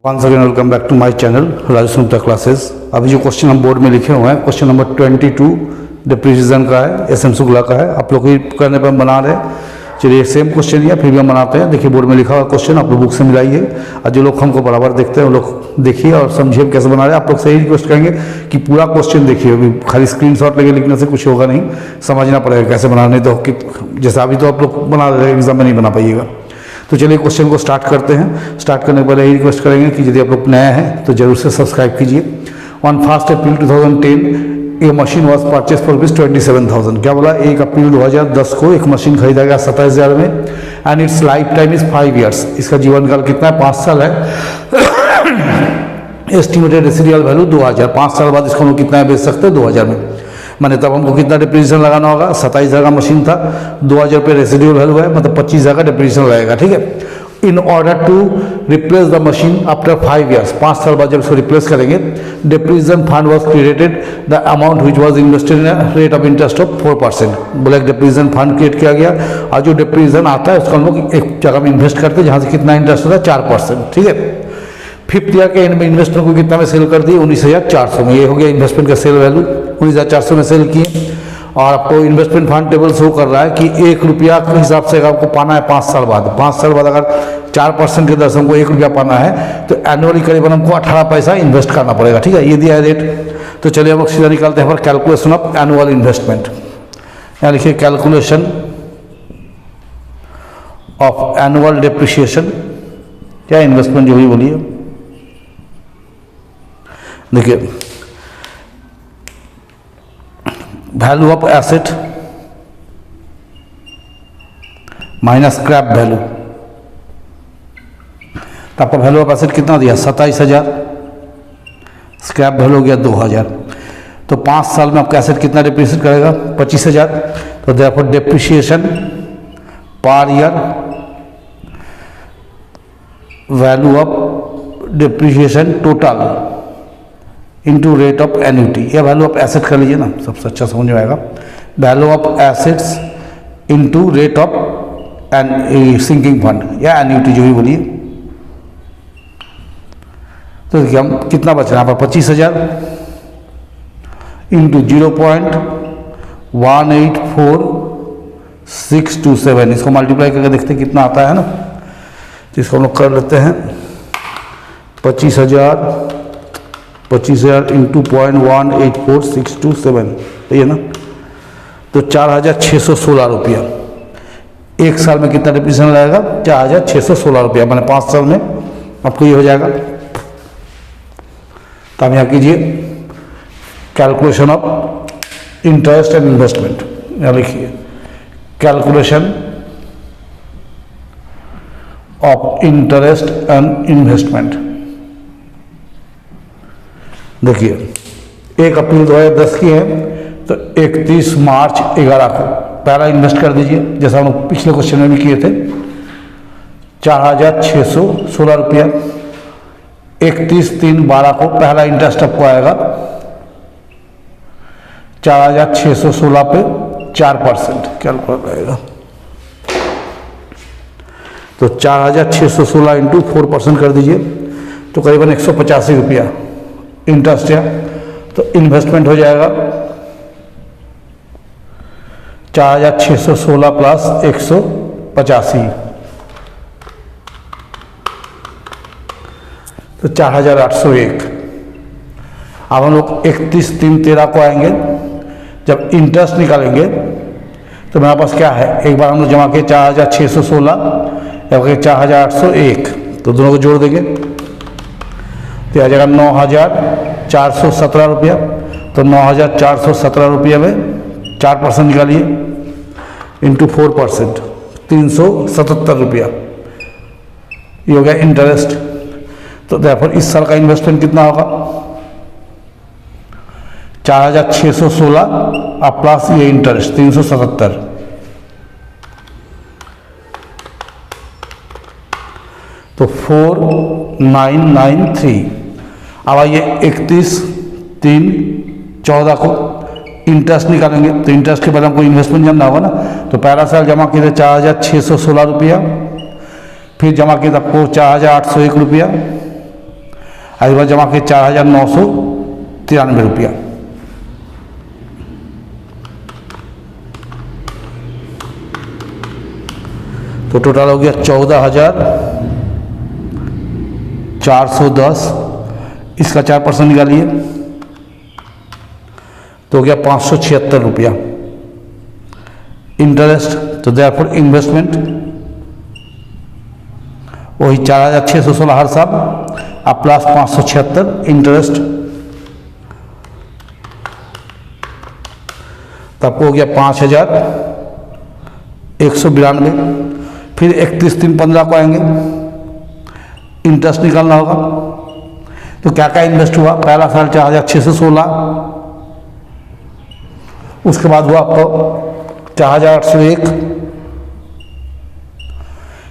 Once again welcome back to my channel Raju Gupta classes. अभी जो question हम बोर्ड में लिखे हुए हैं क्वेश्चन नंबर 22 डिप्रीशिएशन का है, एसएम शुक्ला का है। आप लोग करने पर हम बना रहे हैं। चलिए सेम क्वेश्चन या फिर भी हम बनाते हैं। देखिए बोर्ड में लिखा हुआ क्वेश्चन आप लोग बुक से मिलाइए और जो लोग हमको बराबर देखते हैं वो लोग देखिए और समझिए कैसे बना रहे हैं। आप लोग से ही रिक्वेस्ट करेंगे कि पूरा क्वेश्चन देखिए, अभी खाली स्क्रीनशॉट लेके लिखने से कुछ होगा नहीं, समझना पड़ेगा कैसे बनाने। तो जैसा अभी तो आप लोग बना रहे हैं, एग्जाम में नहीं बना पाइएगा। तो चलिए क्वेश्चन को स्टार्ट करते हैं। स्टार्ट करने के पहले यही रिक्वेस्ट करेंगे कि यदि आप लोग नया हैं तो जरूर से सब्सक्राइब कीजिए। On 1 April 2010 A machine was purchase for ₹27,000। क्या बोला? 1 अप्रैल 2010 को एक मशीन खरीदा गया 27,000 में and it's life time is 5 years. इसका जीवन काल कितना है? 5 साल है। Estimated residual value 2000। 5 साल बाद इसको हम कितना है बेच सकते हैं? 2000 में। मैंने तब हमको कितना डिप्रीशिएशन लगाना होगा? 27,000 का मशीन था, 2000 रुपये रेसिडुअल वैल्यू है, मतलब 25,000 का डिप्रीशिएशन लगेगा। ठीक है। In order to replace the machine after 5 years, 5 साल बाद जब इसको रिप्लेस करेंगे, depreciation fund was created the amount which was invested in rate of interest of 4%। बोला डिप्रीशिएशन फंड क्रिएट किया गया और जो डिप्रीशिएशन आता है उसको हम लोग एक जगह में इन्वेस्ट करते हैं जहाँ से कितना इंटरेस्ट होता है? 4%। ठीक है। 5th ईयर के इन्वेस्टमेंट को कितना में सेल कर दी? 19,400 में। ये हो गया इन्वेस्टमेंट का सेल वैल्यू, 19,400 में सेल किए। और आपको इन्वेस्टमेंट फंड टेबल शो कर रहा है कि 1 रुपया के हिसाब से आपको पाना है 5 साल बाद। 5 साल बाद अगर 4% के दर से हमको 1 रुपया पाना है तो एनुअली करीबन हमको 18 पैसा इन्वेस्ट करना पड़ेगा। ठीक है, ये दिया है रेट। तो चलिए हम लोग सीधा निकालते हैं पर कैलकुलेशन ऑफ एनुअल इन्वेस्टमेंट। यहाँ लिखिए कैलकुलेशन ऑफ एनुअल डिप्रिसिएशन या इन्वेस्टमेंट जो भी बोलिए। देखिए value of asset minus scrap value. तो आपका वैल्यू ऑफ एसेट कितना दिया? 27,000। स्क्रैप वैल्यू हो गया 2,000। तो 5 साल में आपका एसेट कितना डिप्रिशिएट करेगा? 25,000। तो therefore depreciation per year value of depreciation total into rate of annuity, या वैल्यू ऑफ एसेट कर लीजिए ना, सबसे अच्छा समझ में आएगा। Value of assets into rate of an sinking fund या एन्युटी जो भी बोलिए। तो देखिए हम कितना बच रहा है? यहाँ पर 25,000 इंटू 0.184627। इसको मल्टीप्लाई करके देखते हैं कितना आता है ना। तो इसको हम लोग कर लेते हैं 25,000 इंटू 0.184627, ये ना। तो 4,616 रुपया। 1 साल में कितना डिप्रिशिएशन लगेगा? 4,616 रुपया, मैंने 5 साल में आपको ये हो जाएगा। तो आप यहाँ कीजिए calculation of interest and investment. यहाँ लिखिए calculation of interest and investment. देखिए 1 अप्रैल 2010 की है तो 31 मार्च 11 को पहला इन्वेस्ट कर दीजिए, जैसा हम लोग पिछले क्वेश्चन में भी किए थे। 4,616 रुपया। 31/3/12 को पहला इंटरेस्ट आपको आएगा 4,616 पे 4%। कैलकुलेट आएगा तो 4,616 इंटू 4% कर दीजिए तो करीबन 185 रुपया इंटरेस्ट है। तो इन्वेस्टमेंट हो जाएगा 4,616 प्लस 185 तो 4,801। अब हम लोग 31/3/13 को आएंगे, जब इंटरेस्ट निकालेंगे तो मेरे पास क्या है? एक बार हम लोग जमा किए 4,616 या 4,801, तो दोनों को जोड़ देंगे तो आ जाएगा 9,417 रुपया। तो 9,417 रुपया में 4% निकालिए इंटू 4%, 377 रुपया। ये हो गया इंटरेस्ट। तो देयरफॉर इस साल का इन्वेस्टमेंट कितना होगा? 4,616 और प्लस ये इंटरेस्ट 377। तो 4,993। अब आइए 31/3/14 को इंटरेस्ट निकालेंगे। तो इंटरेस्ट के पहले हमको इन्वेस्टमेंट जानना होगा ना। तो पहला साल जमा किए थे 4,616 रुपया, फिर जमा किया था आपको 4,801 रुपया, इस बार जमा किए 4,993 रुपया। तो टोटल हो गया 14,410। इसका 4% निकालिए तो हो गया 576 रुपया। इंटरेस्ट तो देयरफॉर इन्वेस्टमेंट वही 4,616 हर साल अब प्लस 576 इंटरेस्ट, तो आपको हो गया 5,192। फिर 31/3/15 को आएंगे, इंटरेस्ट निकालना होगा। तो क्या क्या इन्वेस्ट हुआ? पहला साल 4,616, उसके बाद हुआ आपको 4,801,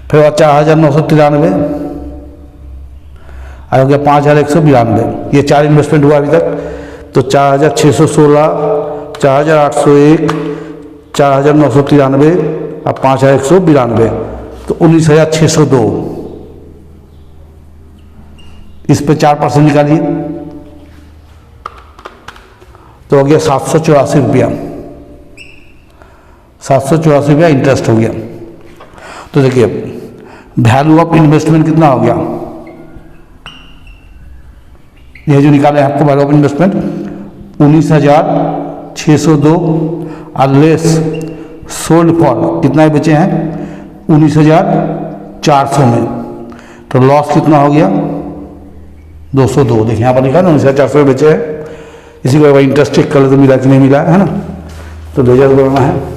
फिर हुआ 4,993, हो गया 5,192। ये 4 इन्वेस्टमेंट हुआ अभी तक। तो 4,616, 4,801, 4,993 और 5,192, तो 19,602। इस पे 4% निकालिए तो हो गया 784 रुपया। 784 रुपया इंटरेस्ट हो गया। तो देखिए वैल्यू ऑफ इन्वेस्टमेंट कितना हो गया, ये जो निकाले आपको वैल्यू ऑफ इन्वेस्टमेंट 19,602 और लेस सोल्ड फॉर कितना ही बचे हैं 19,400 में। तो लॉस कितना हो गया 202। देखिए यहाँ पर लिखा है ना 19,400 बचे हैं। इसी को इंटरेस्ट चेक कर ले तो मिला कि नहीं मिला है ना। तो 2,000 बनाना है।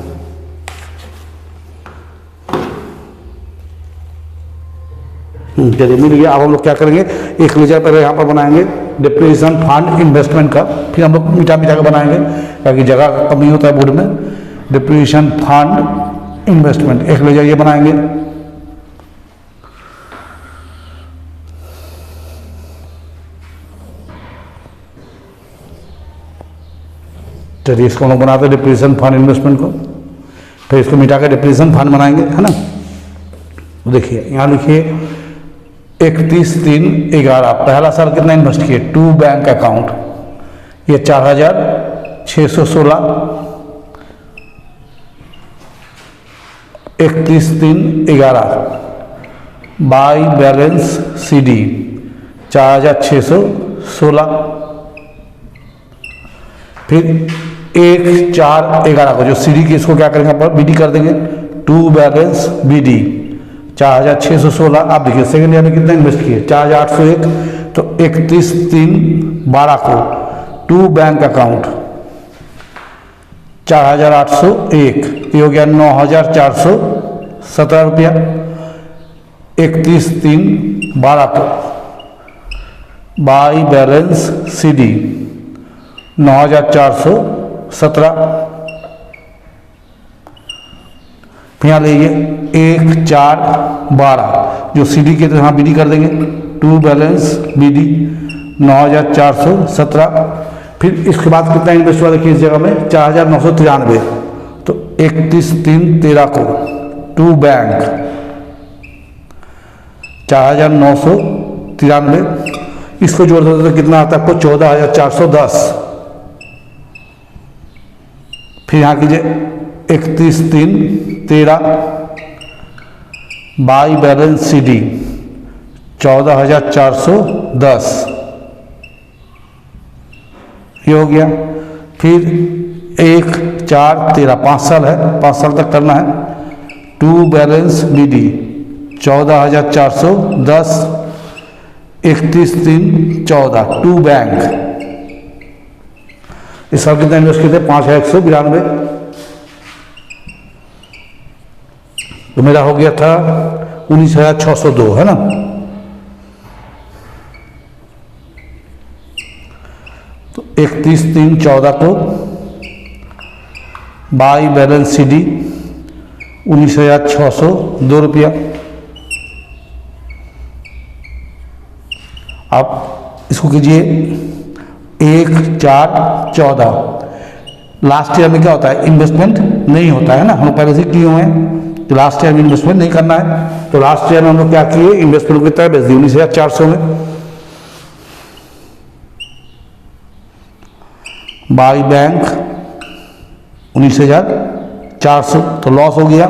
चलिए मिल गया। अब हम लोग क्या करेंगे, एक लेजर पहले यहाँ पर बनाएंगे डिप्रेशन फंड इन्वेस्टमेंट का, फिर हम लोग मीठा मीठा का बनाएंगे ताकि जगह का कमी होता है बोर्ड में। डिप्रेशन फंड इन्वेस्टमेंट एक लेजर ये बनाएंगे। चलिए इसको हम लोग बनाते हैं डिप्रेशन फंड इन्वेस्टमेंट को, फिर इसको मिटा कर डिप्रेशन फंड बनाएंगे, है ना। देखिए यहाँ लिखिए 31/3/11 पहला साल कितना इन्वेस्ट किए, 2 बैंक अकाउंट, ये 4,616। 31/3/11 बाई बैलेंस CD 4,616। फिर 1/4/11 को जो CD की इसको क्या करेंगे पर BD कर देंगे, 2 बैलेंस BD 4,616। आप देखिए सेकेंड ईयर में कितना इन्वेस्ट किए 4,801। तो 31/3/12 को 2 बैंक अकाउंट 4,801, ये हो गया 9,417 रुपया। 31/3/12 को बाई बैलेंस CD 9,417। यहाँ लीजिए 1/4/12 जो CD के तो यहाँ BD कर देंगे, 2 बैलेंस BD 9,417। फिर इसके बाद कितना इन्वेस्ट हुआ देखिए इस जगह में 4,993। तो 31/3/13 को 2 बैंक 4,993, इसको जोड़ देते तो कितना आता है आपको 14,410। फिर यहाँ कीजिए 31/3/13 बाई बैलेंस CD 14,410, ये हो गया। फिर 1/4/13 5 साल है, 5 साल तक करना है। 2 बैलेंस BD 14,410। 31/3/14 2 बैंक, इस साल कितना इन्वेस्ट किए थे 5,192। तो मेरा हो गया था 19,602, है ना। तो 31/3/14 को बाई बैलेंस CD 19,602 रुपया। आप इसको कीजिए 1/4/14। लास्ट ईयर में क्या होता है इन्वेस्टमेंट नहीं होता है ना, हम लोग पहले से किए हुए हैं। तो लास्ट ईयर में इन्वेस्टमेंट नहीं करना है। तो लास्ट ईयर में हम लोग क्या किए इन्वेस्टमेंट को कितना बेच दी 19,400 में। बाई बैंक 19,400, तो लॉस हो गया।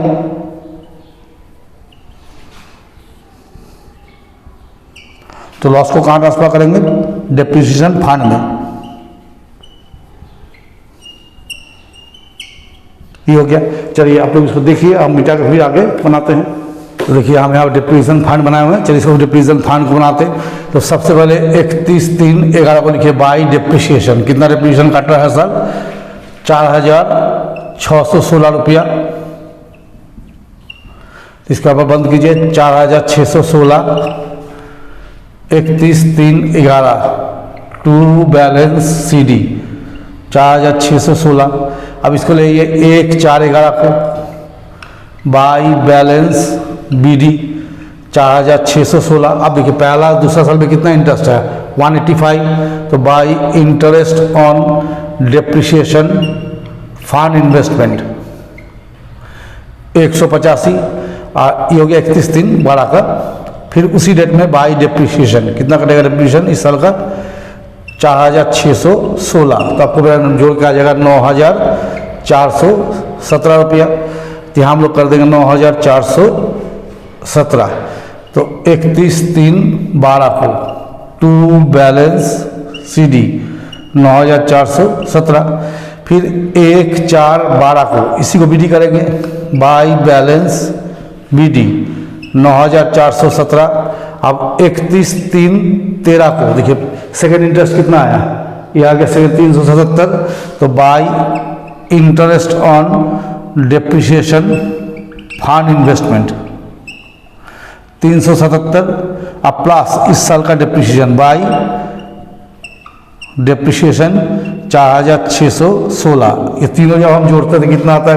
तो लॉस को कहाँ ट्रांसफर करेंगे? डेप्रिसिएशन फंड में। ये हो गया। चलिए आप लोग इसको देखिए, हम मिटा के फिर आगे बनाते हैं। तो देखिए हम यहाँ डेप्रिसिएशन फंड बनाए हुए हैं। चलिए इसको डेप्रिसिएशन फंड को बनाते हैं। तो सबसे पहले 31/3/11 को लिखिए बाई डेप्रिसिएशन। कितना डेप्रिसिएशन काट रहा है सर? 4,616 रुपया। इसके ऊपर बंद कीजिए 4,616। 31/3/11 टू बैलेंस CD 4,616। अब इसको ले 1/4/11 को बाई बैलेंस BD 4,616। अब देखिए पहला दूसरा साल में कितना इंटरेस्ट है? 185। तो by interest on depreciation fund investment 185। ये हो गया 31/3/12 का। फिर उसी डेट में बाई डेप्रिसिएशन कितना कटेगा डेप्रिसिएशन इस साल का? 4,616। तो आपको जोड़ के आ जाएगा 9,417 रुपया। तो यहाँ हम लोग कर देंगे 9,417। तो 31/3/12 को टू बैलेंस CD 9,417। फिर 1/4/12 को इसी को BD करेंगे बाई बैलेंस BD 9,417। अब 31/3/13 को देखिए सेकेंड इंटरेस्ट कितना आया? ये आ गया सेकेंड 377। तो by interest on depreciation fund investment 377। अब प्लस इस साल का डेप्रिसिएशन बाई डेप्रिसिएशन 4,616। ये तीनों जब हम जोड़ते थे कितना आता है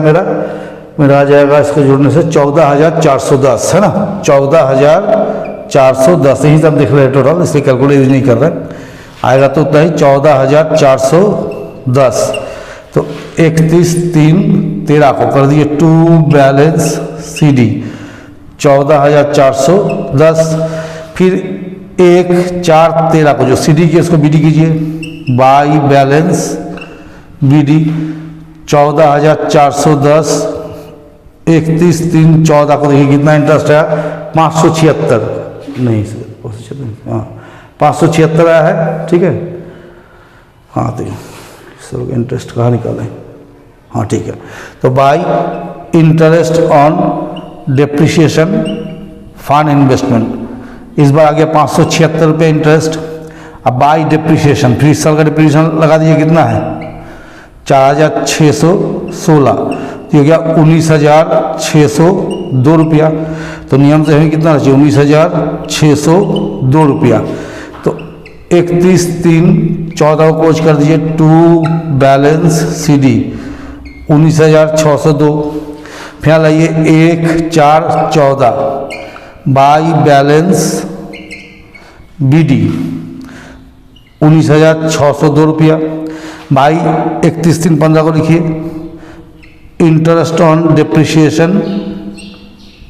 मेरा आ जाएगा इसको जोड़ने से 14,410 है ना। 14,410 यही सब देख रहे हैं टोटल, इसलिए कैलकुलेट यूज नहीं कर रहे। आएगा तो उतना ही 14,410। तो 31/3/13 को कर दिए टू बैलेंस CD 14,410। फिर 1/4/13 को जो CD की इसको BD कीजिए बाई बैलेंस BD 14,410। 31/3/14 को देखिए कितना इंटरेस्ट है? 576 नहीं सर 576 आया है। ठीक है हाँ तो सर इंटरेस्ट कहाँ निकालें? हाँ ठीक है। तो by interest on depreciation fund investment इस बार आ गया 576 रुपये इंटरेस्ट। अब बाई डेप्रिसिएशन फिर इस साल का डेप्रिसिएशन लगा दीजिए कितना है? 4,616। तो हो गया 19,602 रुपया। तो नियम से हमें कितना चाहिए? 19,602 रुपया। तो 31/3/14 को कोच कर दीजिए टू बैलेंस CD 19,602। फिर लाइए 1/4/14 बाई बैलेंस BD 19,602 रुपया। बाई 31/3/15 को लिखिए interest on depreciation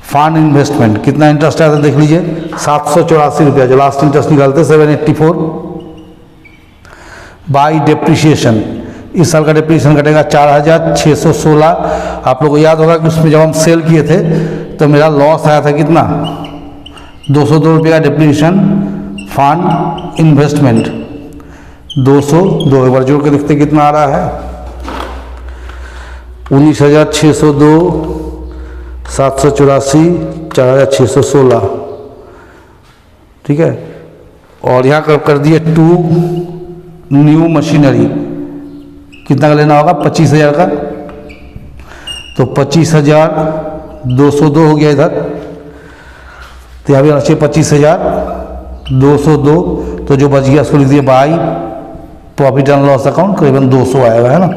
fund investment कितना इंटरेस्ट आया था देख लीजिए 784 रुपया। जो लास्ट इंटरेस्ट निकालते 784 बाई डेप्रिसिएशन। इस साल का डेप्रिसिएशन कटेगा 4,616। आप लोगों को याद होगा कि उसमें जब हम सेल किए थे तो मेरा लॉस आया था कितना? 202 रुपये का डेप्रिसिएशन फंड इन्वेस्टमेंट 202। एक बार जोड़ के देखते कितना आ रहा है? 19,602 784 4,616। ठीक है और यहाँ कर दिए टू न्यू मशीनरी कितना का लेना होगा? 25,000 का। तो 25,202 हो गया इधर। तो यहाँ भी आना चाहिए 25,202। तो जो बच गया उसको लिख दिए by profit and loss account करीबन 200 आएगा है ना।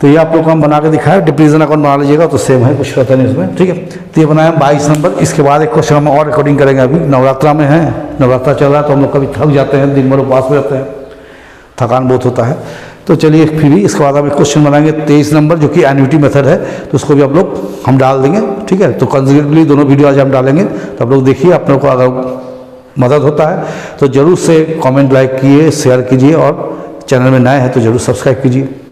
तो ये आप लोग को हम बना के दिखाया। डिप्रीजन अकाउंट बना लीजिएगा तो सेम है कुछ रहता नहीं उसमें। ठीक है तो ये बनाया 22 नंबर। इसके बाद एक क्वेश्चन हम और रिकॉर्डिंग करेंगे। अभी नवरात्रा में है, नवरात्रा चल रहा है तो हम लोग कभी थक जाते हैं, दिन भर उपवास में रहते हैं, थकान बहुत होता है। तो चलिए फिर भी इसके बाद हम एक क्वेश्चन बनाएंगे 23 नंबर जो कि एन्युटी मेथड है। तो उसको भी आप लोग हम डाल देंगे। ठीक है तो कंसेक्यूटिवली दोनों वीडियो आज हम डालेंगे। तो आप लोग देखिए, आप लोग को अगर मदद होता है तो ज़रूर से कमेंट लाइक किए, शेयर कीजिए और चैनल में नए हैं तो जरूर सब्सक्राइब कीजिए।